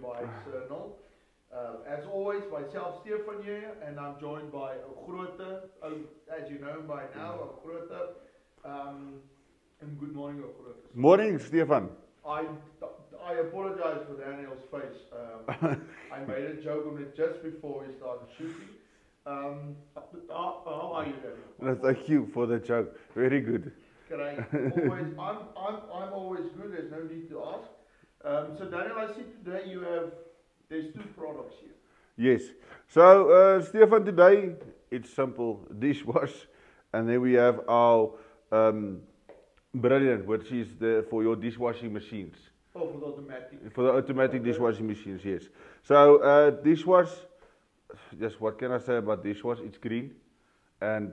by Cernal. As always, myself, Stefan here, and I'm joined by Grote, as you know by now, Grote. And good morning, Grote. Morning, Stefan. I apologize for Daniel's face. I made a joke on it just before we started shooting. How are you, Daniel? No, thank you for the joke. Very good. Great. I'm always good. There's no need to ask. So Daniel, I see today there's two products here. Yes. So Stefan, today it's simple dishwash, and then we have our Brilliant, which is for your dishwashing machines. Oh, for the automatic. For the automatic dishwashing machines, yes. So dishwash. Just what can I say about dishwash? It's green, and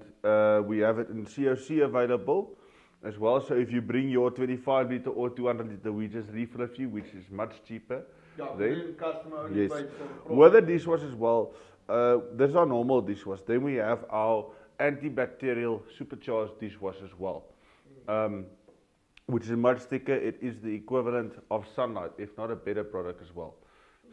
we have it in COC available as well. So if you bring your 25 litre or 200 litre, we just refill a few, which is much cheaper. Yeah, then customer only yes. pays for the With the dishwash as well, this is our normal dishwash. Then we have our antibacterial supercharged dishwash as well, which is much thicker. It is the equivalent of Sunlight, if not a better product as well.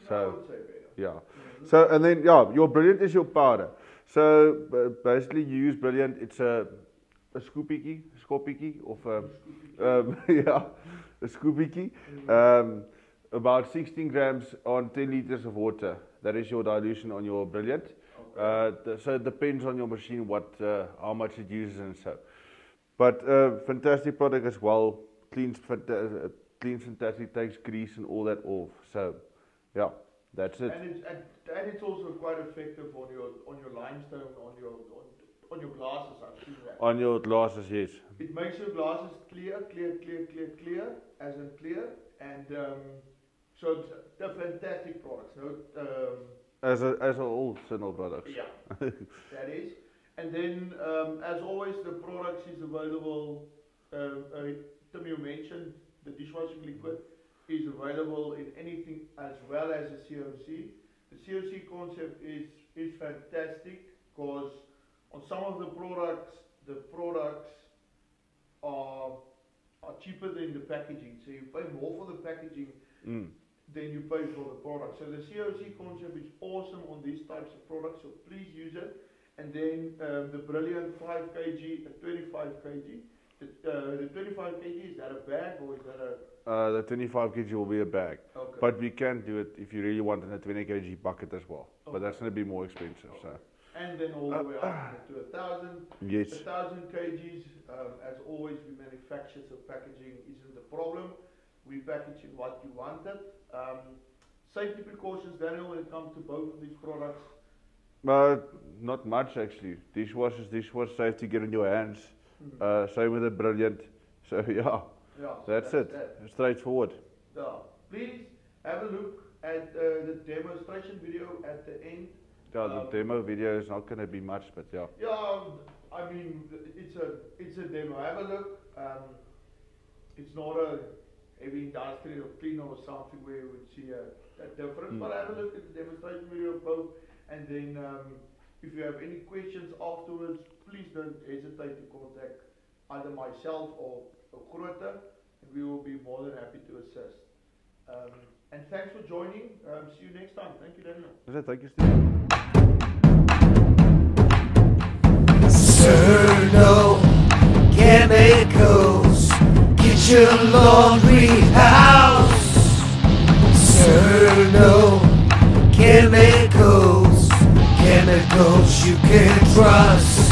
So I would say better. yeah. Mm-hmm. So and then your Brilliant is your powder. So basically you use Brilliant. It's a scoopie, of yeah, a scoopie. About 16 grams on 10 liters of water. That is your dilution on your Brilliant. Okay. So it depends on your machine how much it uses and so. But fantastic product as well. Cleans fantastic, takes grease and all that off. So yeah, that's it. And it's also quite effective on your limestone, on your glasses. I've seen that. On your glasses, yes. It makes your glasses clear, as in clear, and so they're fantastic products. No, as all Cernal products. Yeah, that is. And then, as always, the products is available. Tim, you mentioned the dishwashing liquid is available in anything as well as a COC. The COC concept is fantastic because on some of the products are cheaper than the packaging. So you pay more for the packaging than you pay for the product. So the COC concept is awesome on these types of products. So please use it. And then the Brilliant 5 kg, 25 kg. The 25 kg, is that a bag or is that a... the 25 kg will be a bag. Okay. But we can do it if you really want in a 20 kg bucket as well. Okay. But that's going to be more expensive. Okay. So. And then all the way up to 1,000. Yes. 1,000 kgs. As always, we manufacture, so packaging isn't the problem. We package in what you wanted. Safety precautions, Daniel, when it comes to both of these products? Not much actually. Dishwash, safe to get in your hands. Same with the Brilliant. So yeah, that's it. Straightforward. Yeah. Please have a look at the demonstration video at the end. Yeah, the demo video is not going to be much, but yeah. Yeah, I mean it's a demo. Have a look. It's not a heavy industrial cleaner or something where you would see a difference. But have a look at the demonstration video of both. And then if you have any questions afterwards, please don't hesitate to contact either myself or Grote, and we will be more than happy to assist. And thanks for joining. See you next time. Thank you, Daniel. Thank you, Steve. Cernal Chemicals, get your laundry house. Cernal Chemicals, chemicals you can trust.